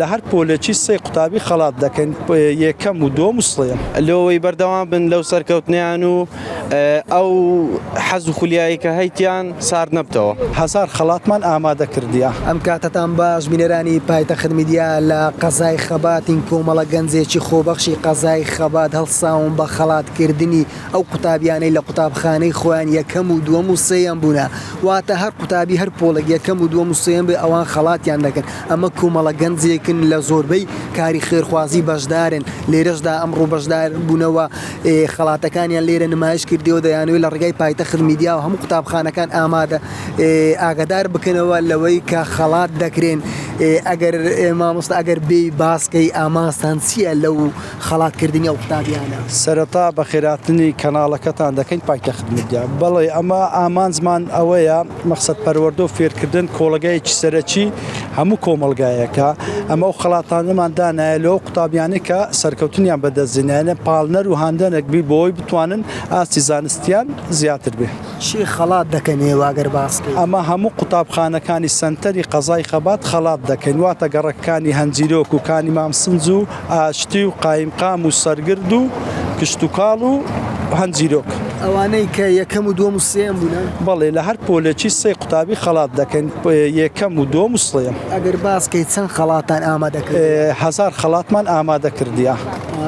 لە هەر پۆلێکی سێ قوتابی خەڵات دەکەین یەکەم و دۆم و سڵێم لەوەی بەردەوام بن لەو سەرکەوتنیان و ئەو حەز و خولیایی کە هەیتیان سار نەبتەوە. هەزار خەڵاتمان ئامادە کردیە. ئەم کاتتان باش بینەرانی پایتەخت میدیا لە قەزای خەباتین کۆمەڵە گەنجێکی خۆبەخشی قەزای خەبات هەڵساون بە خەڵاتکردنی ئەو قوتابیانەی لە قوتابخانەی خۆیان یەکەم و دووەم و سێیان بوونە. واتە هەر قوتابی هەر پۆلێک یەکەم و دووەم و سێیان بێ ئەوان خەڵاتیان دەکەن. ئەمە کۆمەڵە گەنجێکن لە زۆربەی کاری خێرخوازی بەشدارن. لێرەشدا ئەمڕۆ بەشدار بوونەوە خەڵاتەکانیان لێرە نمایش کردیەوە دەیانوێت لە ڕێگای پایتەخت میدیا و هەموو قوتابخانەکان ئامادە ئاگادار بکەنەوە لەوەی کە خەڵات دەکرێن. ئەگەر مامۆستا ئەگەر بێ باسکەی ئاماستان چییە لەو خەڵاتکردنی ئەو قوتابیانە؟ سەرەتا بە خێراتنی کەناڵەکەتان دەکەین پایتەخت میدیا. بەڵێ ئەمە ئامانجمان ئەوەیە مەقسەد پەروەردە و فێرکردن کۆڵگایەکی سەرەکی هەموو کۆمەلگایەکە. ئەمە و خەڵاتانەمان دانایە لەو قوتابیانی کە سەرکەوتنیان بەدەستێنانە پاڵنەر و هاندەنێک بی بۆی بتوانن ئاستی زانستیان زیاتر بێ. چی خەڵات دەکەنێ ئەگەر باسکەی؟ ئەمە هەموو قوتابخانەکانی سەنتەری قەزای خەبات خەڵات دەکەین. واتە گەڕەکانی هەنجیرۆک و کانی مامسنج و ئاشتی و قایمقام و سەرگرد و کشت و کاڵ و هەنجیرۆک. ئەوانەی کە یەکەم و دووەم و سێیان بوونە؟ بەڵێ لە هەر پۆلێکی سێ قوتابی خەڵات دەکەین یەکەم و دۆم و سڵێم. ئەگەر باسکەی چەند خەڵاتان ئامادەکرد؟ هەزار خەڵاتمان ئامادە کردیە.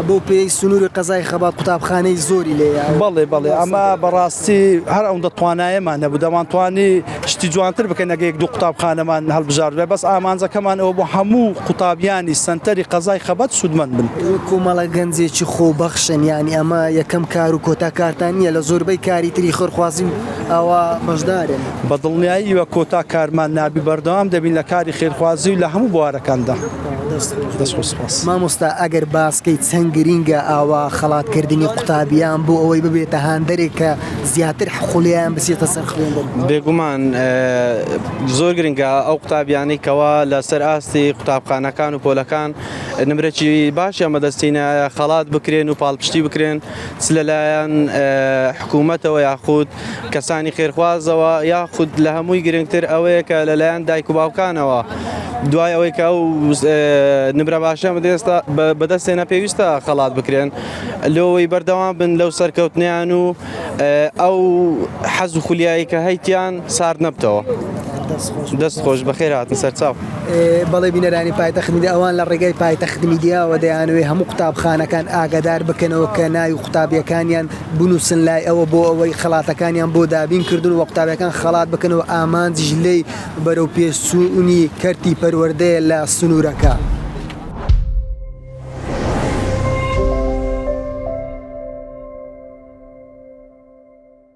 بۆ پێی سنووری قەزای خەبات قوتابخانەی زۆری لێیە. بەڵێ ئەمە بەڕاستی هەر ئەوەندە توانایەمان نەبوو دەمانتوانی شتی جوانتر بکەین ئەگە یەک دوو قوتابخانەمان هەڵبژار بێ. بەس ئامانجەکەمان ئەوە بۆ هەموو قوتابیانی سەنتەری قەزای خەبات سودمەند بن. کۆمەڵە گەنجێکی خۆبەخشن، یانی ئەمە یەکەم کار و کۆتا کارتان نییە لە زۆربەی کاری تری خۆرخوازی ئەوە بەشدارن. بە دڵنیایی وە کۆتا کارمان نابی بەردەوام دەبین لە کاری خێرخوازی و لە هەموو بوارەکاندا. دەست مامۆستا ئەگەر باسکەی چەند گرینگە ئاوا خەڵاتکردنی قوتابیان بۆ ئەوەی ببێتە هاندەرێک کە زیاتر حولیان بسێتە سەر خوێندن؟ بێگومان زۆر گرنگە ئەو قوتابیانی کەوا لەسەر ئاستی قوتابخانەکان و پۆلەکان نمرێکی باشیان بەدەستینە خەڵات بکرێن و پاڵپشتی بکرێن چ لەلایەن حکوومەتەوە یاخود کەسانی خێرخوازەوە یاخود لە هەمووی گرنگتر ئەوەیە کە لەلایەن دایک و باوکانەوە دوای ئەوەی کە ئەو نمرە باشە بەدەستێنە پێویستە خەڵات بکرێن. لەوەی بەردەوام بن لەو سەرکەوتنیان و ئەو حەز و خولیایی کە هەیتیان سار نەبتەوە. دەست خۆش بەخێر هاتن سەرچاو. بەڵێ بینەرانی پایتەخت میدیا ئەوان لە ڕێگای پایتەخت میدیاوە دەیانوێت هەموو قوتابخانەکان ئاگادار بکەنەوە کە ناوی قوتابیەکانیان بنووسن لای ئەوە بۆ ئەوەی خەڵاتەکانیان بۆ دابین کردن و قوتابیەکان خەڵات بکەنەوە ئامانجیش لێی بەرەو پێشچوونی کەرتی پەروەردەیە لە سنوورەکە.